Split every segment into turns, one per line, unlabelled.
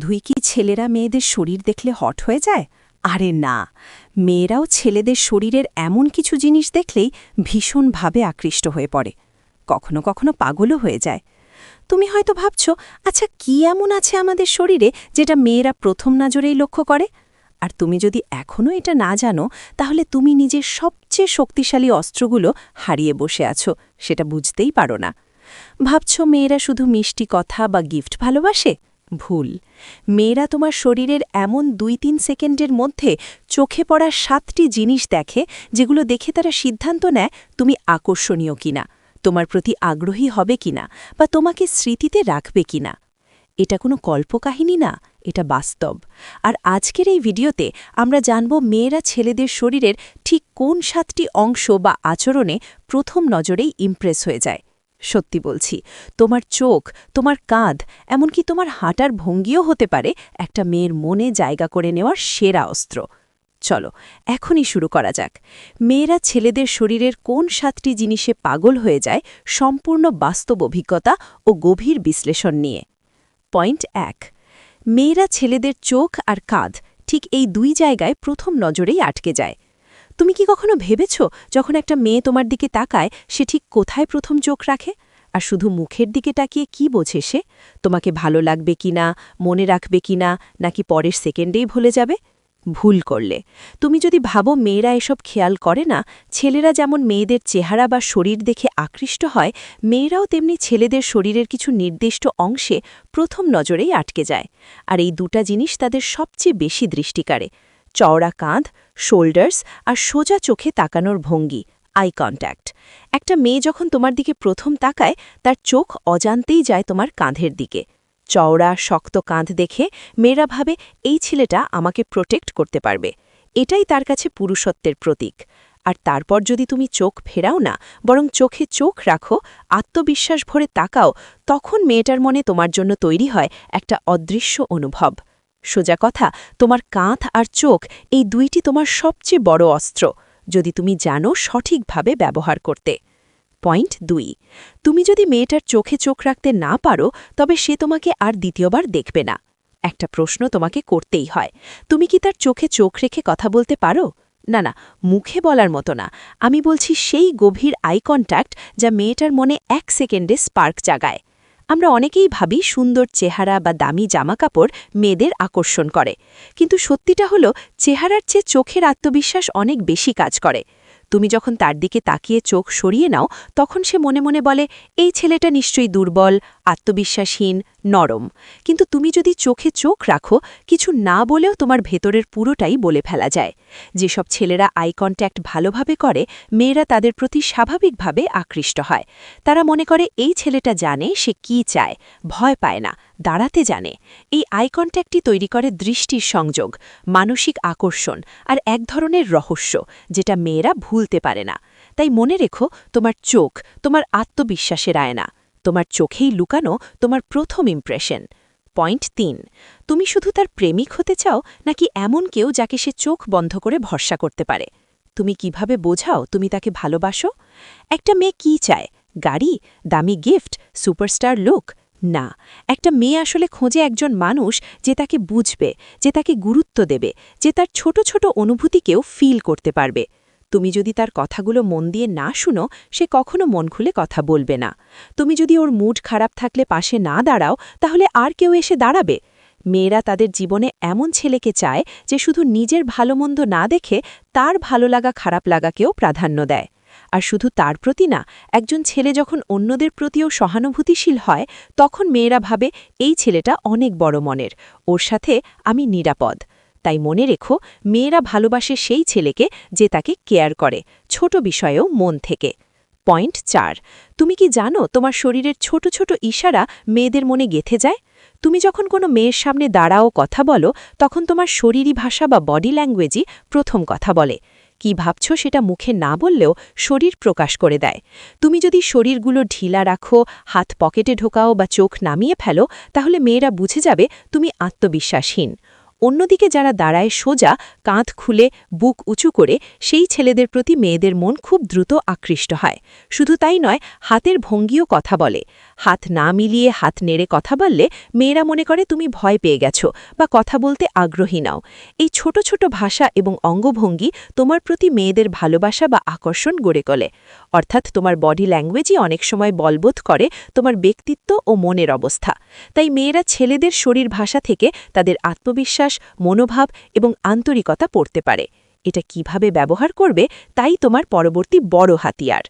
শুধুই কি ছেলেরা মেয়েদের শরীর দেখলে হট হয়ে যায়? আরে না, মেয়েরাও ছেলেদের শরীরের এমন কিছু জিনিস দেখলেই ভীষণভাবে আকৃষ্ট হয়ে পড়ে। কখনো কখনো পাগলও হয়ে যায়। তুমি হয়তো ভাবছ, আচ্ছা কি এমন আছে আমাদের শরীরে যেটা মেয়েরা প্রথম নজরেই লক্ষ্য করে? আর তুমি যদি এখনও এটা না জানো, তাহলে তুমি নিজের সবচেয়ে শক্তিশালী অস্ত্রগুলো হারিয়ে বসে আছো, সেটা বুঝতেই পারো না। ভাবছ মেয়েরা শুধু মিষ্টি কথা বা গিফট ভালোবাসে? ভুল। মেয়েরা তোমার শরীরের এমন ২-৩ সেকেন্ডের মধ্যে চোখে পড়া ৭টি জিনিস দেখে, যেগুলো দেখে তারা সিদ্ধান্ত নেয় তুমি আকর্ষণীয় কিনা, তোমার প্রতি আগ্রহী হবে কিনা, বা তোমাকে স্মৃতিতে রাখবে কিনা। এটা কোনো কল্পকাহিনী না, এটা বাস্তব। আর আজকের এই ভিডিওতে আমরা জানব মেয়েরা ছেলেদের শরীরের ঠিক কোন ৭টি অংশ বা আচরণে প্রথম নজরেই ইমপ্রেস হয়ে যায়। সত্যি বলছি, তোমার চোখ, তোমার কাঁধ, এমনকি তোমার হাঁটার ভঙ্গিও হতে পারে একটা মেয়ের মনে জায়গা করে নেওয়ার সেরা অস্ত্র। চলো এখনই শুরু করা যাক। মেয়েরা ছেলেদের শরীরের কোন ৭টি জিনিসে পাগল হয়ে যায়, সম্পূর্ণ বাস্তব অভিজ্ঞতা ও গভীর বিশ্লেষণ নিয়ে। পয়েন্ট ১। মেয়েরা ছেলেদের চোখ আর কাঁধ, ঠিক এই ২ জায়গায় প্রথম নজরেই আটকে যায়। তুমি কি কখনো ভেবেছ, যখন একটা মেয়ে তোমার দিকে তাকায়, সে ঠিক কোথায় প্রথম চোখ রাখে? আর শুধু মুখের দিকে তাকিয়ে কি বোঝে সে? তোমাকে ভালো লাগবে কিনা, মনে রাখবে কিনা, নাকি পরের সেকেন্ডেই ভুলে যাবে? ভুল করলে। তুমি যদি ভাবো মেয়েরা এসব খেয়াল করে না, ছেলেরা যেমন মেয়েদের চেহারা বা শরীর দেখে আকৃষ্ট হয়, মেয়েরাও তেমনি ছেলেদের শরীরের কিছু নির্দিষ্ট অংশে প্রথম নজরেই আটকে যায়। আর এই দুটা জিনিস তাদের সবচেয়ে বেশি দৃষ্টি কাড়ে: চওড়া কাঁধ, শোল্ডার্স, আর সোজা চোখে তাকানোর ভঙ্গি, আই কন্ট্যাক্ট। একটা মেয়ে যখন তোমার দিকে প্রথম তাকায়, তার চোখ অজান্তেই যায় তোমার কাঁধের দিকে। চওড়া শক্ত কাঁধ দেখে মেয়েরা ভাবে এই ছেলেটা আমাকে প্রোটেক্ট করতে পারবে। এটাই তার কাছে পুরুষত্বের প্রতীক। আর তারপর যদি তুমি চোখ ফেরাও না, বরং চোখে চোখ রাখো, আত্মবিশ্বাস ভরে তাকাও, তখন মেয়েটার মনে তোমার জন্য তৈরি হয় একটা অদৃশ্য অনুভব। সোজা কথা, তোমার কাঁধ আর চোখ, এই দুইটি তোমার সবচেয়ে বড় অস্ত্র, যদি তুমি জানো সঠিকভাবে ব্যবহার করতে। পয়েন্ট ২। তুমি যদি মেয়েটার চোখে চোখ রাখতে না পারো, তবে সে তোমাকে আর দ্বিতীয়বার দেখবে না। একটা প্রশ্ন তোমাকে করতেই হয়, তুমি কি তার চোখে চোখ রেখে কথা বলতে পারো? না না, মুখে বলার মতো না। আমি বলছি সেই গভীর আই কন্ট্যাক্ট যা মেয়েটার মনে ১ সেকেন্ডে স্পার্ক জাগায়। আমরা অনেকেই ভাবি সুন্দর চেহারা বা দামি জামাকাপড় মেয়েদের আকর্ষণ করে, কিন্তু সত্যিটা হলো চেহারার চেয়ে চোখের আত্মবিশ্বাস অনেক বেশি কাজ করে। তুমি যখন তার দিকে তাকিয়ে চোখ সরিয়ে নাও, তখন সে মনে মনে বলে, এই ছেলেটা নিশ্চয়ই দুর্বল, আত্মবিশ্বাসহীন, নরম। কিন্তু তুমি যদি চোখে চোখ রাখো, কিছু না বলেও তোমার ভেতরের পুরোটাই বলে ফেলা যায়। যেসব ছেলেরা আই কন্ট্যাক্ট ভালোভাবে করে, মেয়েরা তাদের প্রতি স্বাভাবিকভাবে আকৃষ্ট হয়। তারা মনে করে এই ছেলেটা জানে সে কি চায়, ভয় পায় না, দাঁড়াতে জানে। এই আই কন্ট্যাক্টই তৈরি করে দৃষ্টির সংযোগ, মানসিক আকর্ষণ আর এক ধরনের রহস্য, যেটা মেয়েরা ভুলতে পারে না। তাই মনে রেখো, তোমার চোখ তোমার আত্মবিশ্বাসের আয়না। তোমার চোখেই লুকানো তোমার প্রথম ইমপ্রেশন। পয়েন্ট ৩। তুমি শুধু তার প্রেমিক হতে চাও, নাকি এমন কেউ যাকে সে চোখ বন্ধ করে ভরসা করতে পারে? তুমি কিভাবে বোঝাও তুমি তাকে ভালোবাসো? একটা মেয়ে কি চায়? গাড়ি, দামি গিফট, সুপারস্টার লুক? না, একটা মেয়ে আসলে খোঁজে একজন মানুষ যে তাকে বুঝবে, যে তাকে গুরুত্ব দেবে, যে তার ছোট ছোট অনুভূতিকেও ফিল করতে পারবে। তুমি যদি তার কথাগুলো মন দিয়ে না শুনো, সে কখনো মন খুলে কথা বলবে না। তুমি যদি ওর মুড খারাপ থাকলে পাশে না দাঁড়াও, তাহলে আর কেউ এসে দাঁড়াবে? মেয়েরা তাদের জীবনে এমন ছেলেকে চায় যে শুধু নিজের ভালোমন্দ না দেখে তার ভালো লাগা খারাপ লাগাকেও প্রাধান্য দেয়। আর শুধু তার প্রতি না, একজন ছেলে যখন অন্যদের প্রতিও সহানুভূতিশীল হয়, তখন মেয়েরা ভাবে এই ছেলেটা অনেক বড় মনের, ওর সাথে আমি নিরাপদ। তাই মনে রেখো, মেয়েরা ভালোবাসে সেই ছেলেকে যে তাকে কেয়ার করে, ছোট বিষয়েও মন থেকে। পয়েন্ট ৪। তুমি কি জানো তোমার শরীরের ছোট ছোট ইশারা মেয়েদের মনে গেঁথে যায়? তুমি যখন কোনো মেয়ের সামনে দাঁড়াও, কথা বলো, তখন তোমার শরীরী ভাষা বা বডি ল্যাঙ্গুয়েজই প্রথম কথা বলে। কি ভাবছ সেটা মুখে না বললেও শরীর প্রকাশ করে দেয়। তুমি যদি শরীরগুলো ঢিলা রাখো, হাত পকেটে ঢোকাও বা চোখ নামিয়ে ফেলো, তাহলে মেয়েরা বুঝে যাবে তুমি আত্মবিশ্বাসহীন। অন্যদিকে যারা দাঁড়ায় সোজা, কাঁধ খুলে, বুক উঁচু করে, সেই ছেলেদের প্রতি মেয়েদের মন খুব দ্রুত আকৃষ্ট হয়। শুধু তাই নয়, হাতের ভঙ্গিও কথা বলে। হাত না মিলিয়ে হাত নেড়ে কথা বললে মেয়েরা মনে করে তুমি ভয় পেয়ে গেছো বা কথা বলতে আগ্রহী নাও। এই ছোট ছোট ভাষা এবং অঙ্গভঙ্গি তোমার প্রতি মেয়েদের ভালোবাসা বা আকর্ষণ গড়ে তোলে। অর্থাৎ তোমার বডি ল্যাঙ্গুয়েজই অনেক সময় বলবৎ করে তোমার ব্যক্তিত্ব ও মনের অবস্থা। তাই মেয়েরা ছেলেদের শরীর ভাষা থেকে তাদের আত্মবিশ্বাস, মনোভাব এবং আন্তরিকতা পড়তে পারে। এটা কিভাবে ব্যবহার করবে তাই তোমার পরবর্তী বড় হাতিয়ার।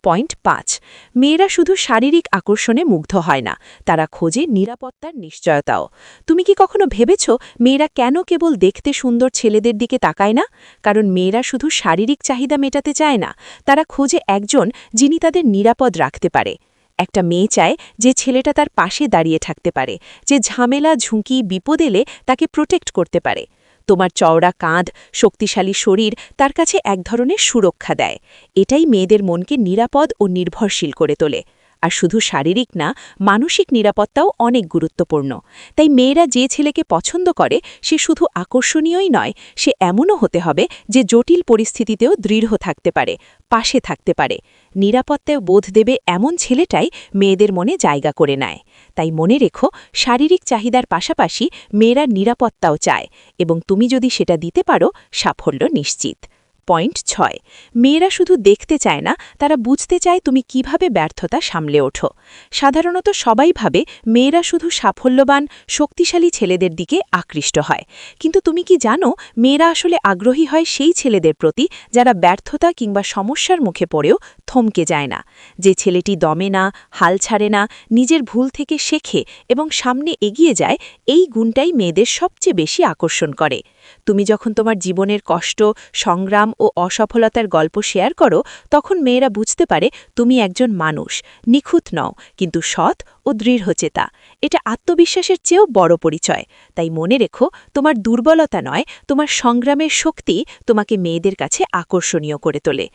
পয়েন্ট ৫। মেয়েরা শুধু শারীরিক আকর্ষণে মুগ্ধ হয় না, তারা খোঁজে নিরাপত্তার নিশ্চয়তাও। তুমি কি কখনো ভেবেছ মেয়েরা কেন কেবল দেখতে সুন্দর ছেলেদের দিকে তাকায় না? কারণ মেয়েরা শুধু শারীরিক চাহিদা মেটাতে চায় না, তারা খোঁজে একজন যিনি তাদের নিরাপদ রাখতে পারে। একটা মেয়ে চায় যে ছেলেটা তার পাশে দাঁড়িয়ে থাকতে পারে, যে ঝামেলা, ঝুঁকি, বিপদ এলে তাকে প্রোটেক্ট করতে পারে। তোমার চওড়া কাঁধ, শক্তিশালী শরীর তার কাছে এক ধরনের সুরক্ষা দেয়। এটাই মেয়েদের মনকে নিরাপদ ও নির্ভরশীল করে তোলে। আর শুধু শারীরিক না, মানসিক নিরাপত্তাও অনেক গুরুত্বপূর্ণ। তাই মেয়েরা যে ছেলেকে পছন্দ করে সে শুধু আকর্ষণীয়ই নয়, সে এমনও হতে হবে যে জটিল পরিস্থিতিতেও দৃঢ় থাকতে পারে, পাশে থাকতে পারে। নিরাপত্তায় বোধ দেবে এমন ছেলেটাই মেয়েদের মনে জায়গা করে নেয়। তাই মনে রেখো, শারীরিক চাহিদার পাশাপাশি মেয়েরা নিরাপত্তাও চায়, এবং তুমি যদি সেটা দিতে পারো, সাফল্য নিশ্চিত। পয়েন্ট ৬। মেয়েরা শুধু দেখতে চায় না, তারা বুঝতে চায় তুমি কিভাবে ব্যর্থতা সামলে ওঠো। সাধারণত সবাই ভাবে মেয়েরা শুধু সাফল্যবান, শক্তিশালী ছেলেদের দিকে আকৃষ্ট হয়। কিন্তু তুমি কি জানো, মেয়েরা আসলে আগ্রহী হয় সেই ছেলেদের প্রতি যারা ব্যর্থতা কিংবা সমস্যার মুখে পড়েও থমকে যায় না, যে ছেলেটি দমে না, হাল ছাড়ে না, নিজের ভুল থেকে শেখে এবং সামনে এগিয়ে যায়। এই গুণটাই মেয়েদের সবচেয়ে বেশি আকর্ষণ করে। তুমি যখন তোমার জীবনের কষ্ট, সংগ্রাম ও অসফলতার গল্প শেয়ার করো, তখন মেয়েরা বুঝতে পারে তুমি একজন মানুষ, নিখুঁত নও, কিন্তু সৎ ও দৃঢ়চেতা। এটা আত্মবিশ্বাসের চেয়েও বড় পরিচয়। তাই মনে রেখো, তোমার দুর্বলতা নয়, তোমার সংগ্রামের শক্তি তোমাকে মেয়েদের কাছে আকর্ষণীয় করে তোলে।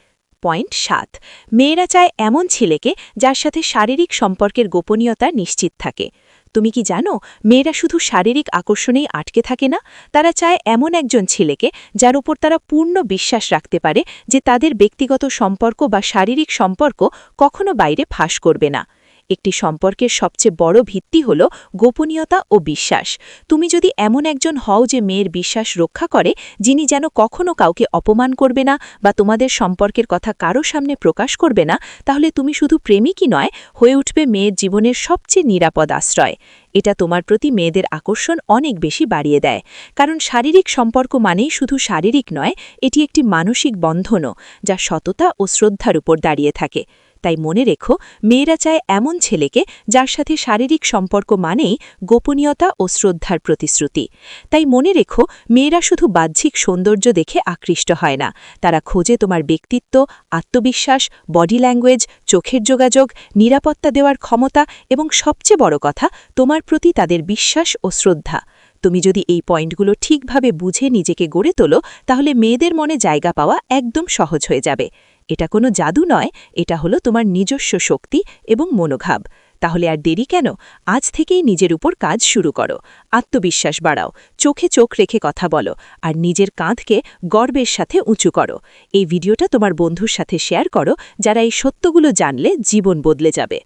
পয়েন্ট ৭। মেয়েরা চায় এমন ছেলেকে যার সাথে শারীরিক সম্পর্কের গোপনীয়তা নিশ্চিত থাকে। তুমি কি জানো, মেয়েরা শুধু শারীরিক আকর্ষণেই আটকে থাকে না, তারা চায় এমন একজন ছেলেকে যার উপর তারা পূর্ণ বিশ্বাস রাখতে পারে যে তাদের ব্যক্তিগত সম্পর্ক বা শারীরিক সম্পর্ক কখনো বাইরে ফাঁস করবে না। একটি সম্পর্কের সবচেয়ে বড় ভিত্তি হল গোপনীয়তা ও বিশ্বাস। তুমি যদি এমন একজন হও যে মেয়ের বিশ্বাস রক্ষা করে, যিনি যেন কখনো কাউকে অপমান করবে না বা তোমাদের সম্পর্কের কথা কারো সামনে প্রকাশ করবে না, তাহলে তুমি শুধু প্রেমিকই নয়, হয়ে উঠবে মেয়ের জীবনের সবচেয়ে নিরাপদ আশ্রয়। এটা তোমার প্রতি মেয়েদের আকর্ষণ অনেক বেশি বাড়িয়ে দেয়। কারণ শারীরিক সম্পর্ক মানেই শুধু শারীরিক নয়, এটি একটি মানসিক বন্ধনও, যা সততা ও শ্রদ্ধার উপর দাঁড়িয়ে থাকে। তাই মনে রেখো, মেয়েরা চায় এমন ছেলেকে যার সাথে শারীরিক সম্পর্ক মানেই গোপনীয়তা ও শ্রদ্ধার প্রতিশ্রুতি। তাই মনে রেখো, মেয়েরা শুধু বাহ্যিক সৌন্দর্য দেখে আকৃষ্ট হয় না, তারা খোঁজে তোমার ব্যক্তিত্ব, আত্মবিশ্বাস, বডি ল্যাঙ্গুয়েজ, চোখের যোগাযোগ, নিরাপত্তা দেওয়ার ক্ষমতা এবং সবচেয়ে বড় কথা, তোমার প্রতি তাদের বিশ্বাস ও শ্রদ্ধা। তুমি যদি এই পয়েন্টগুলো ঠিকভাবে বুঝে নিজেকে গড়ে তোলো, তাহলে মেয়েদের মনে জায়গা পাওয়া একদম সহজ হয়ে যাবে। এটা কোনো জাদু নয়, এটা হলো তোমার নিজস্ব শক্তি এবং মনোভাব। তাহলে আর দেরি কেন? আজ থেকেই নিজের উপর কাজ শুরু করো, আত্মবিশ্বাস বাড়াও, চোখে চোখ রেখে কথা বলো, আর নিজের কাঁধকে গর্বের সাথে উঁচু করো। এই ভিডিওটা তোমার বন্ধুর সাথে শেয়ার করো, যারা এই সত্যগুলো জানলে জীবন বদলে যাবে।